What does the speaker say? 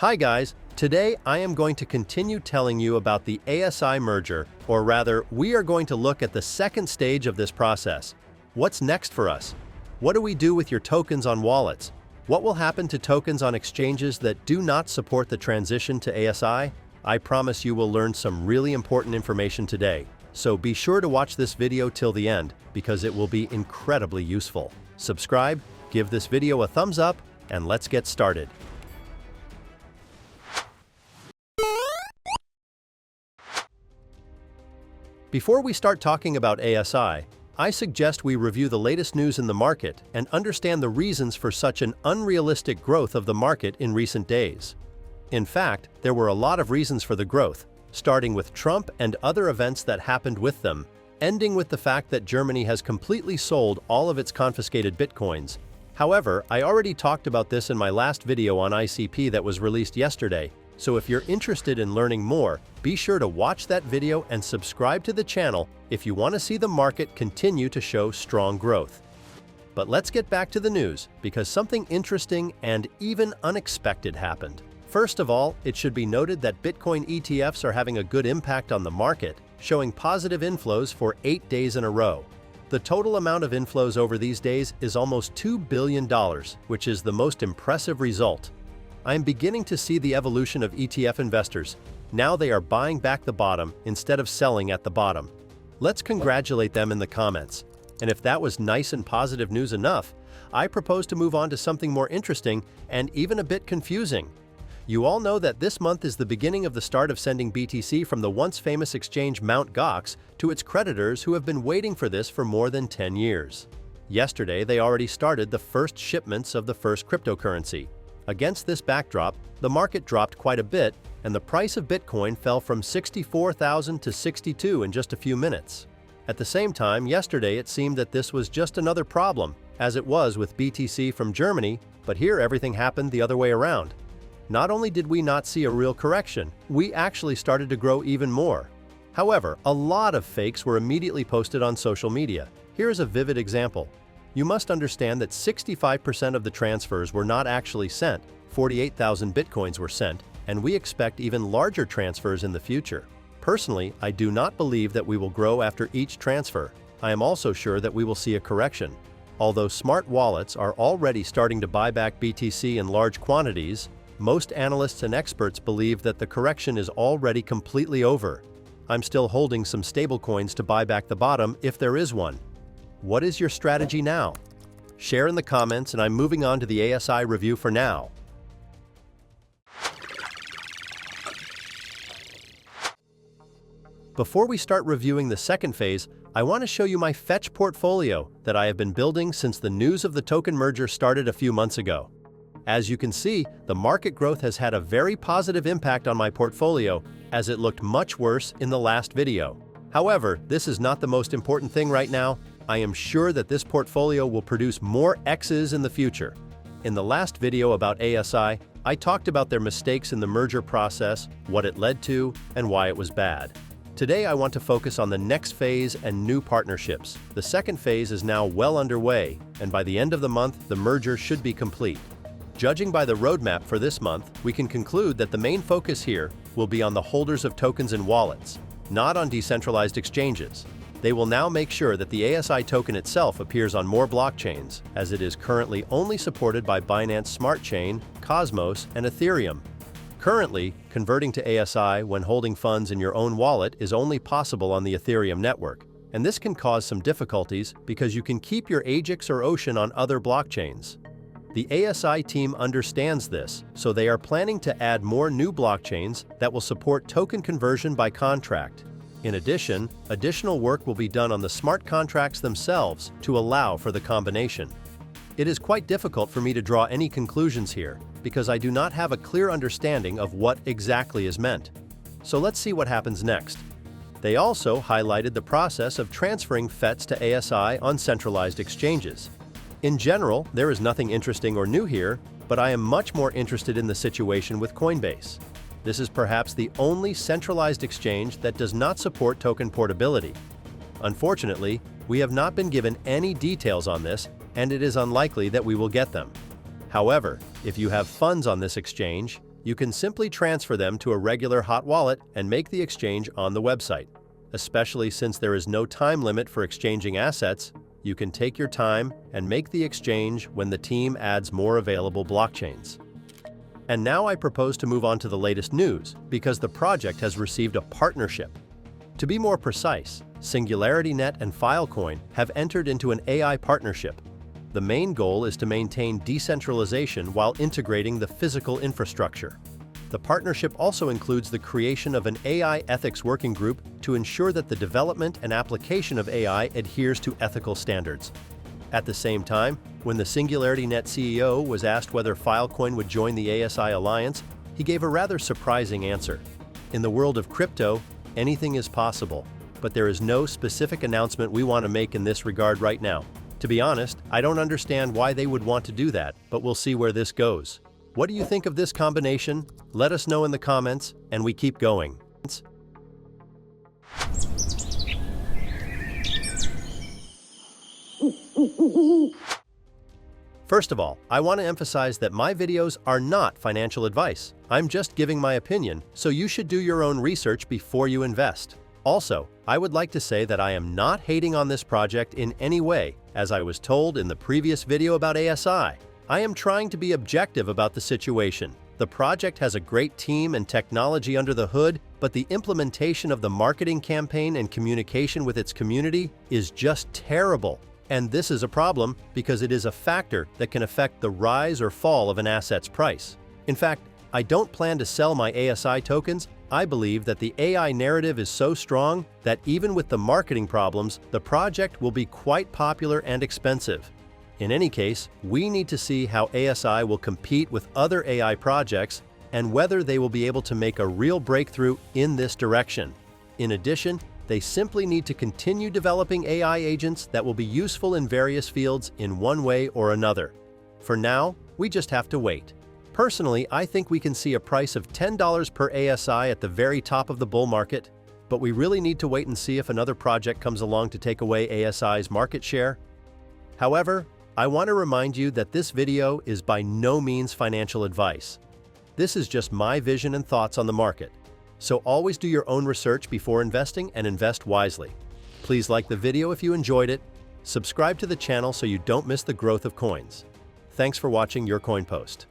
Hi guys, today I am going to continue telling you about the ASI merger, or rather, we are going to look at the second stage of this process. What's next for us? What do we do with your tokens on wallets? What will happen to tokens on exchanges that do not support the transition to ASI? I promise you will learn some really important information today, so be sure to watch this video till the end because it will be incredibly useful. Subscribe, give this video a thumbs up, and let's get started. Before we start talking about ASI, I suggest we review the latest news in the market and understand the reasons for such an unrealistic growth of the market in recent days. In fact, there were a lot of reasons for the growth, starting with Trump and other events that happened with them, ending with the fact that Germany has completely sold all of its confiscated bitcoins. However, I already talked about this in my last video on ICP that was released yesterday, so if you're interested in learning more, be sure to watch that video and subscribe to the channel if you want to see the market continue to show strong growth. But let's get back to the news, because something interesting and even unexpected happened. First of all, it should be noted that Bitcoin ETFs are having a good impact on the market, showing positive inflows for 8 days in a row. The total amount of inflows over these days is almost $2 billion, which is the most impressive result. I am beginning to see the evolution of ETF investors. Now they are buying back the bottom instead of selling at the bottom. Let's congratulate them in the comments. And if that was nice and positive news enough, I propose to move on to something more interesting and even a bit confusing. You all know that this month is the beginning of the start of sending BTC from the once famous exchange Mt. Gox to its creditors who have been waiting for this for more than 10 years. Yesterday, they already started the first shipments of the first cryptocurrency. Against this backdrop, the market dropped quite a bit, and the price of Bitcoin fell from 64,000 to 62 in just a few minutes. At the same time, yesterday it seemed that this was just another problem, as it was with BTC from Germany, but here everything happened the other way around. Not only did we not see a real correction, we actually started to grow even more. However, a lot of fakes were immediately posted on social media. Here is a vivid example. You must understand that 65% of the transfers were not actually sent, 48,000 bitcoins were sent, and we expect even larger transfers in the future. Personally, I do not believe that we will grow after each transfer. I am also sure that we will see a correction. Although smart wallets are already starting to buy back BTC in large quantities, most analysts and experts believe that the correction is already completely over. I'm still holding some stablecoins to buy back the bottom if there is one. What is your strategy now? Share in the comments, and I'm moving on to the ASI review for now. Before we start reviewing the second phase, I want to show you my Fetch portfolio that I have been building since the news of the token merger started a few months ago. As you can see, the market growth has had a very positive impact on my portfolio, as it looked much worse in the last video. However, this is not the most important thing right now. I am sure that this portfolio will produce more X's in the future. In the last video about ASI, I talked about their mistakes in the merger process, what it led to, and why it was bad. Today I want to focus on the next phase and new partnerships. The second phase is now well underway, and by the end of the month, the merger should be complete. Judging by the roadmap for this month, we can conclude that the main focus here will be on the holders of tokens in wallets, not on decentralized exchanges. They will now make sure that the ASI token itself appears on more blockchains, as it is currently only supported by Binance Smart Chain, Cosmos, and Ethereum. Currently, converting to ASI when holding funds in your own wallet is only possible on the Ethereum network, and this can cause some difficulties because you can keep your AGIX or Ocean on other blockchains. The ASI team understands this, so they are planning to add more new blockchains that will support token conversion by contract. In addition, additional work will be done on the smart contracts themselves to allow for the combination. It is quite difficult for me to draw any conclusions here, because I do not have a clear understanding of what exactly is meant. So let's see what happens next. They also highlighted the process of transferring FETs to ASI on centralized exchanges. In general, there is nothing interesting or new here, but I am much more interested in the situation with Coinbase. This is perhaps the only centralized exchange that does not support token portability. Unfortunately, we have not been given any details on this, and it is unlikely that we will get them. However, if you have funds on this exchange, You can simply transfer them to a regular hot wallet and make the exchange on the website. Especially since there is no time limit for exchanging assets, you can take your time and make the exchange when the team adds more available blockchains. And now I propose to move on to the latest news because the project has received a partnership. To be more precise, SingularityNet and Filecoin have entered into an AI partnership. The main goal is to maintain decentralization while integrating the physical infrastructure. The partnership also includes the creation of an AI ethics working group to ensure that the development and application of AI adheres to ethical standards. At the same time, when the SingularityNet CEO was asked whether Filecoin would join the ASI alliance, he gave a rather surprising answer. In the world of crypto, anything is possible, but there is no specific announcement we want to make in this regard right now. To be honest, I don't understand why they would want to do that, but we'll see where this goes. What do you think of this combination? Let us know in the comments, and we keep going. First of all, I want to emphasize that my videos are not financial advice. I'm just giving my opinion, so you should do your own research before you invest. Also, I would like to say that I am not hating on this project in any way, as I was told in the previous video about ASI. I am trying to be objective about the situation. The project has a great team and technology under the hood, but the implementation of the marketing campaign and communication with its community is just terrible. And this is a problem because it is a factor that can affect the rise or fall of an asset's price. In fact, I don't plan to sell my ASI tokens. I believe that the AI narrative is so strong that even with the marketing problems, the project will be quite popular and expensive. In any case, we need to see how ASI will compete with other AI projects and whether they will be able to make a real breakthrough in this direction. In addition, they simply need to continue developing AI agents that will be useful in various fields in one way or another. For now, we just have to wait. Personally, I think we can see a price of $10 per ASI at the very top of the bull market, but we really need to wait and see if another project comes along to take away ASI's market share. However, I want to remind you that this video is by no means financial advice. This is just my vision and thoughts on the market. So always do your own research before investing and invest wisely. Please like the video if you enjoyed it. Subscribe to the channel so you don't miss the growth of coins. Thanks for watching Your Coin Post.